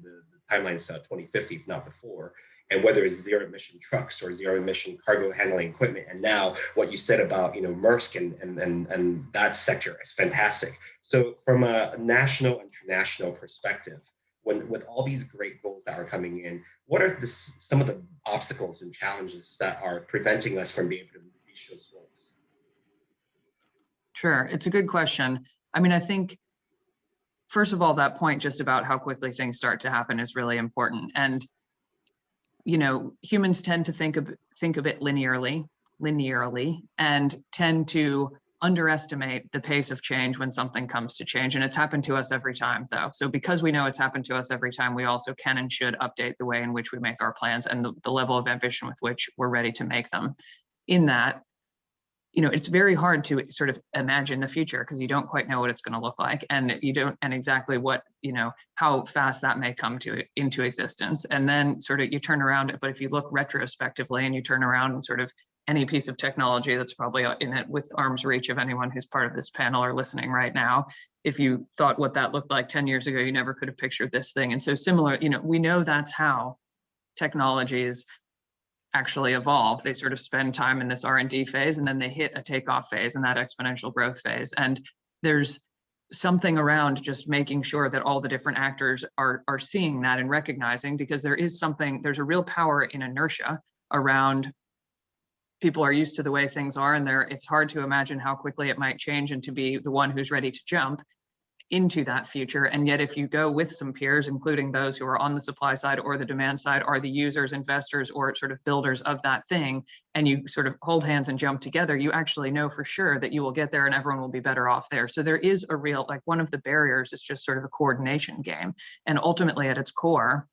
timeline is 2050, if not before. And whether it's zero emission trucks or zero emission cargo handling equipment. And now what you said about Maersk and that sector is fantastic. So from a national, international perspective, with all these great goals that are coming in, what are some of the obstacles and challenges that are preventing us from being able to reach those goals? Sure, it's a good question. I mean, I think, first of all, that point just about how quickly things start to happen is really important. And humans tend to think of it linearly, and tend to underestimate the pace of change when something comes to change. And it's happened to us every time, though. So because we know it's happened to us every time, we also can and should update the way in which we make our plans and the level of ambition with which we're ready to make them. In that, it's very hard to sort of imagine the future because you don't quite know what it's going to look like, and you don't, and exactly what, how fast that may come into existence. And then sort of you turn around, but if you look retrospectively and you turn around and sort of any piece of technology that's probably in it with arm's reach of anyone who's part of this panel or listening right now, if you thought what that looked like 10 years ago, you never could have pictured this thing. And so similar, we know that's how technologies actually evolve. They sort of spend time in this R&D phase, and then they hit a takeoff phase and that exponential growth phase. And there's something around just making sure that all the different actors are seeing that and recognizing, because there's a real power in inertia around. People are used to the way things are, and it's hard to imagine how quickly it might change, and to be the one who's ready to jump into that future. And yet if you go with some peers, including those who are on the supply side or the demand side, are the users, investors, or sort of builders of that thing, and you sort of hold hands and jump together, you actually know for sure that you will get there and everyone will be better off there. So there is a real, like, one of the barriers is just sort of a coordination game. And ultimately at its core,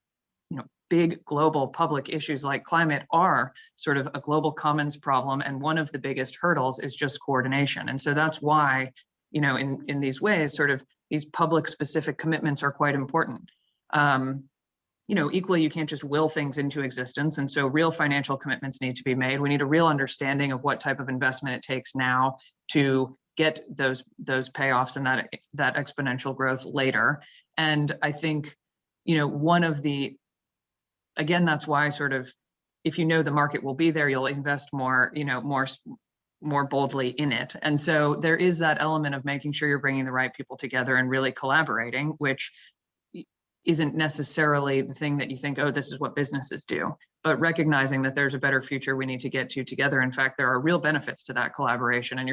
big global public issues like climate are sort of a global commons problem. And one of the biggest hurdles is just coordination. And so that's why, in these ways, sort of these public specific commitments are quite important. Equally, you can't just will things into existence. And so real financial commitments need to be made. We need a real understanding of what type of investment it takes now to get those payoffs and that exponential growth later. And I think, one of the, again, that's why sort of, if the market will be there, you'll invest more, more boldly in it. And so there is that element of making sure you're bringing the right people together and really collaborating, which isn't necessarily the thing that you think, oh, this is what businesses do, but recognizing that there's a better future we need to get to together. In fact, there are real benefits to that collaboration. And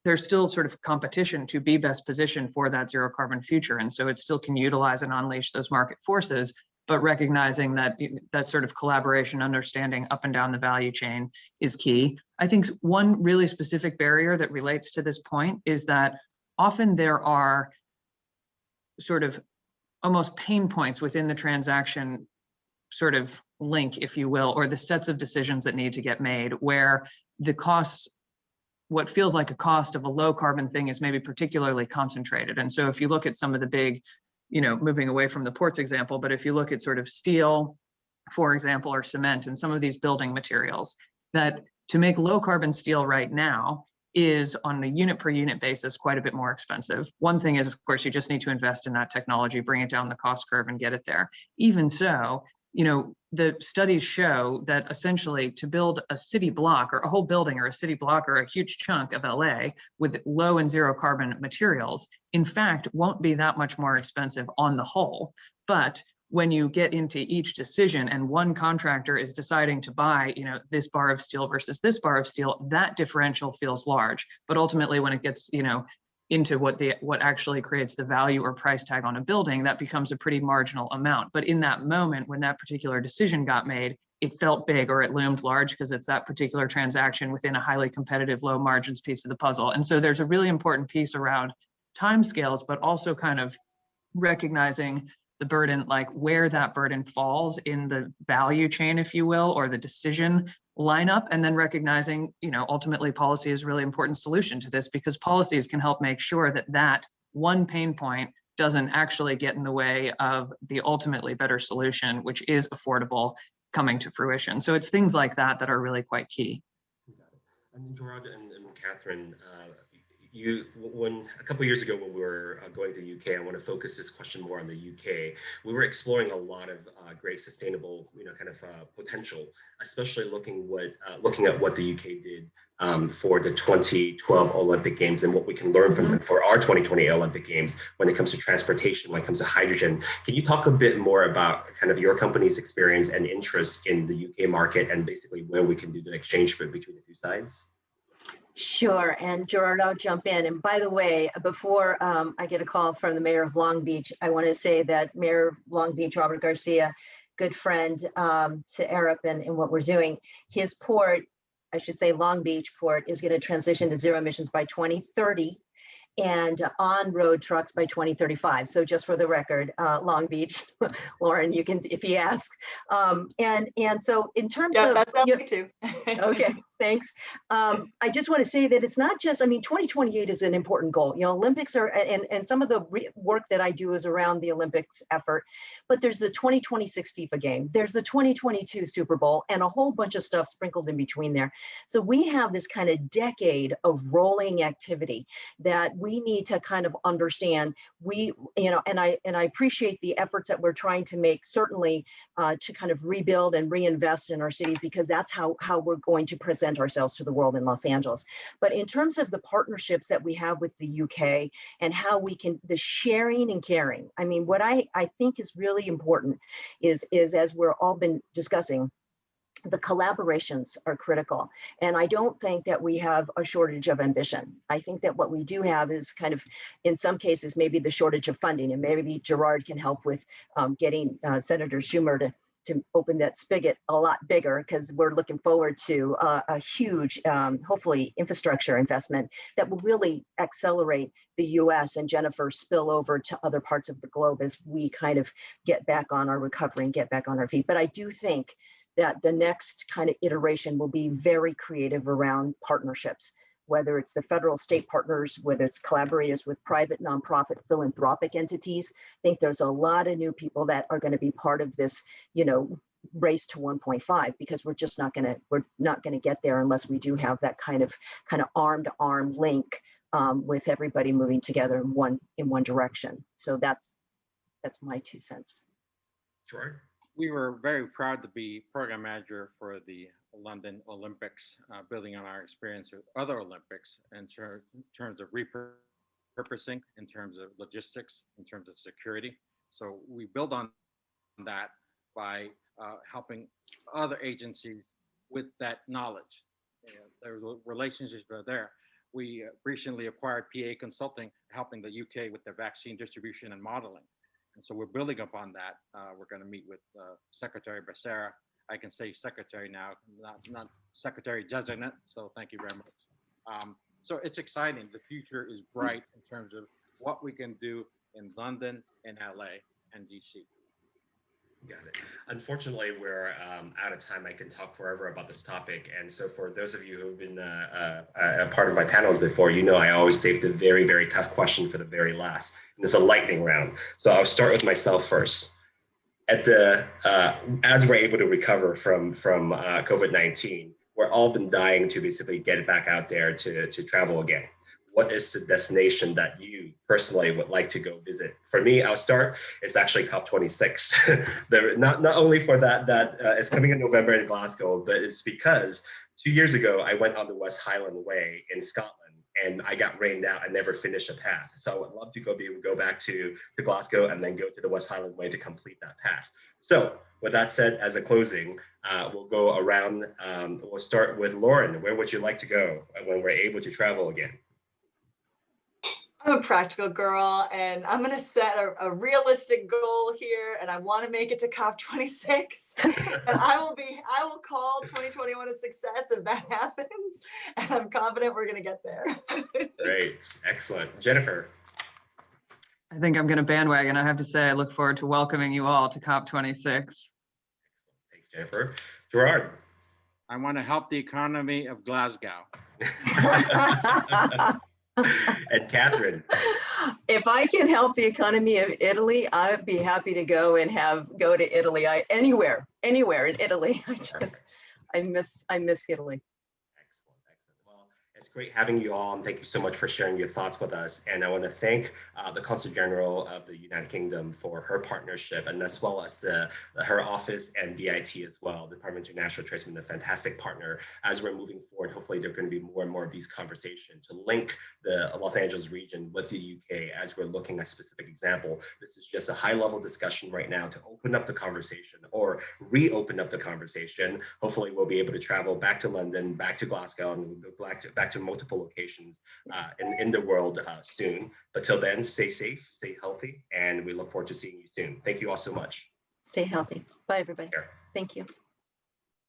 there's still sort of competition to be best positioned for that zero carbon future. And so it still can utilize and unleash those market forces, but recognizing that that sort of collaboration, understanding up and down the value chain is key. I think one really specific barrier that relates to this point is that often there are sort of almost pain points within the transaction sort of link, if you will, or the sets of decisions that need to get made, where the costs, what feels like a cost of a low carbon thing, is maybe particularly concentrated. And so if you look at some of the big, moving away from the ports example, but if you look at sort of steel, for example, or cement and some of these building materials, that to make low carbon steel right now is on a unit per unit basis quite a bit more expensive. One thing is, of course, you just need to invest in that technology, bring it down the cost curve and get it there. Even so, the studies show that essentially to build a city block or a whole building or a city block or a huge chunk of LA with low and zero carbon materials, in fact, won't be that much more expensive on the whole. But when you get into each decision and one contractor is deciding to buy, this bar of steel versus this bar of steel, that differential feels large. But ultimately, when it gets, into what actually creates the value or price tag on a building, that becomes a pretty marginal amount. But in that moment, when that particular decision got made, it felt big or it loomed large because it's that particular transaction within a highly competitive, low margins piece of the puzzle. And so there's a really important piece around timescales, but also kind of recognizing the burden, like where that burden falls in the value chain, if you will, or the decision lineup, and then recognizing, ultimately policy is a really important solution to this, because policies can help make sure that that one pain point doesn't actually get in the way of the ultimately better solution, which is affordable, coming to fruition. So it's things like that that are really quite key. And Gerard and Katherine, when a couple of years ago when we were going to the UK, I want to focus this question more on the UK. We were exploring a lot of great sustainable, potential, especially looking at what the UK did for the 2012 Olympic Games and what we can learn from them for our 2020 Olympic Games when it comes to transportation, when it comes to hydrogen. Can you talk a bit more about kind of your company's experience and interest in the UK market and basically where we can do the exchange between the two sides? Sure, and Gerard, I'll jump in. And by the way, before I get a call from the mayor of Long Beach, I want to say that Mayor of Long Beach, Robert Garcia, good friend to Arup and what we're doing, his port, I should say Long Beach port, is going to transition to zero emissions by 2030 and on-road trucks by 2035. So just for the record, Long Beach, Lauren, you can, if he asks. And so in terms of— that's me too. Okay. Thanks. I just want to say that it's not just, I mean, 2028 is an important goal. You know, Olympics are, and some of the work that I do is around the Olympics effort, but there's the 2026 FIFA game, there's the 2022 Super Bowl, and a whole bunch of stuff sprinkled in between there. So we have this kind of decade of rolling activity that we need to kind of understand. We, you know, and I appreciate the efforts that we're trying to make, certainly to kind of rebuild and reinvest in our cities, because that's how we're going to present ourselves to the world in Los Angeles. But in terms of the partnerships that we have with the UK and how we can, the sharing and caring, I mean, what I think is really important is as we're all been discussing, the collaborations are critical. And I don't think that we have a shortage of ambition. I think that what we do have is kind of, in some cases, maybe the shortage of funding, and maybe Gerard can help with getting Senator Schumer to open that spigot a lot bigger, because we're looking forward to a huge, hopefully, infrastructure investment that will really accelerate the US and Jennifer spill over to other parts of the globe as we kind of get back on our recovery and get back on our feet. But I do think that the next kind of iteration will be very creative around partnerships, whether it's the federal state partners, whether it's collaborators with private, nonprofit, philanthropic entities. I think there's a lot of new people that are going to be part of this, you know, race to 1.5, because we're not going to get there unless we do have that kind of arm to arm link with everybody moving together in one direction. So that's my 2 cents. Sure. We were very proud to be program manager for the London Olympics, building on our experience with other Olympics in terms of repurposing, in terms of logistics, in terms of security. So we build on that by helping other agencies with that knowledge. Their relationships are there. We recently acquired PA Consulting, helping the UK with their vaccine distribution and modeling. And so we're building upon that. We're going to meet with Secretary Becerra. I can say secretary now, not secretary designate. So thank you very much. So it's exciting. The future is bright in terms of what we can do in London, in LA, and DC. Got it. Unfortunately, we're out of time. I can talk forever about this topic. And so for those of you who've been a part of my panels before, you know I always save the very, very tough question for the very last. And it's a lightning round. So I'll start with myself first. At the as we're able to recover from COVID-19, we're all been dying to basically get it back out there to travel again. What is the destination that you personally would like to go visit? For me, I'll start. It's actually COP26. Not only for that it's coming in November in Glasgow, but it's because 2 years ago I went on the West Highland Way in Scotland, and I got rained out. I never finished a path. So I would love to go back to Glasgow and then go to the West Highland Way to complete that path. So with that said, as a closing, we'll go around. We'll start with Lauren. Where would you like to go when we're able to travel again? I'm a practical girl, and I'm going to set a realistic goal here, and I want to make it to COP26. And I will call 2021 a success if that happens, and I'm confident we're going to get there. Great, excellent. Jennifer. I think I'm going to bandwagon. I have to say, I look forward to welcoming you all to COP26. Thanks, Jennifer. Gerard. I want to help the economy of Glasgow. And Katherine. If I can help the economy of Italy, I'd be happy to go and go to Italy. Anywhere in Italy. I miss Italy. Excellent. Well, it's great having you all, and thank you so much for sharing your thoughts with us. And I want to thank the Consulate-General of the United Kingdom for her partnership, and as well as her office and DIT as well, Department of International Trade, has been a fantastic partner as we're moving forward. Hopefully, there are going to be more and more of these conversations to link the Los Angeles region with the UK as we're looking at a specific example. This is just a high-level discussion right now to open up the conversation or reopen up the conversation. Hopefully, we'll be able to travel back to London, back to Glasgow, and we'll go back to multiple locations in the world soon. But till then, stay safe, stay healthy, and we look forward to seeing you soon. Thank you all so much. Stay healthy. Bye, everybody. Sure. Thank you.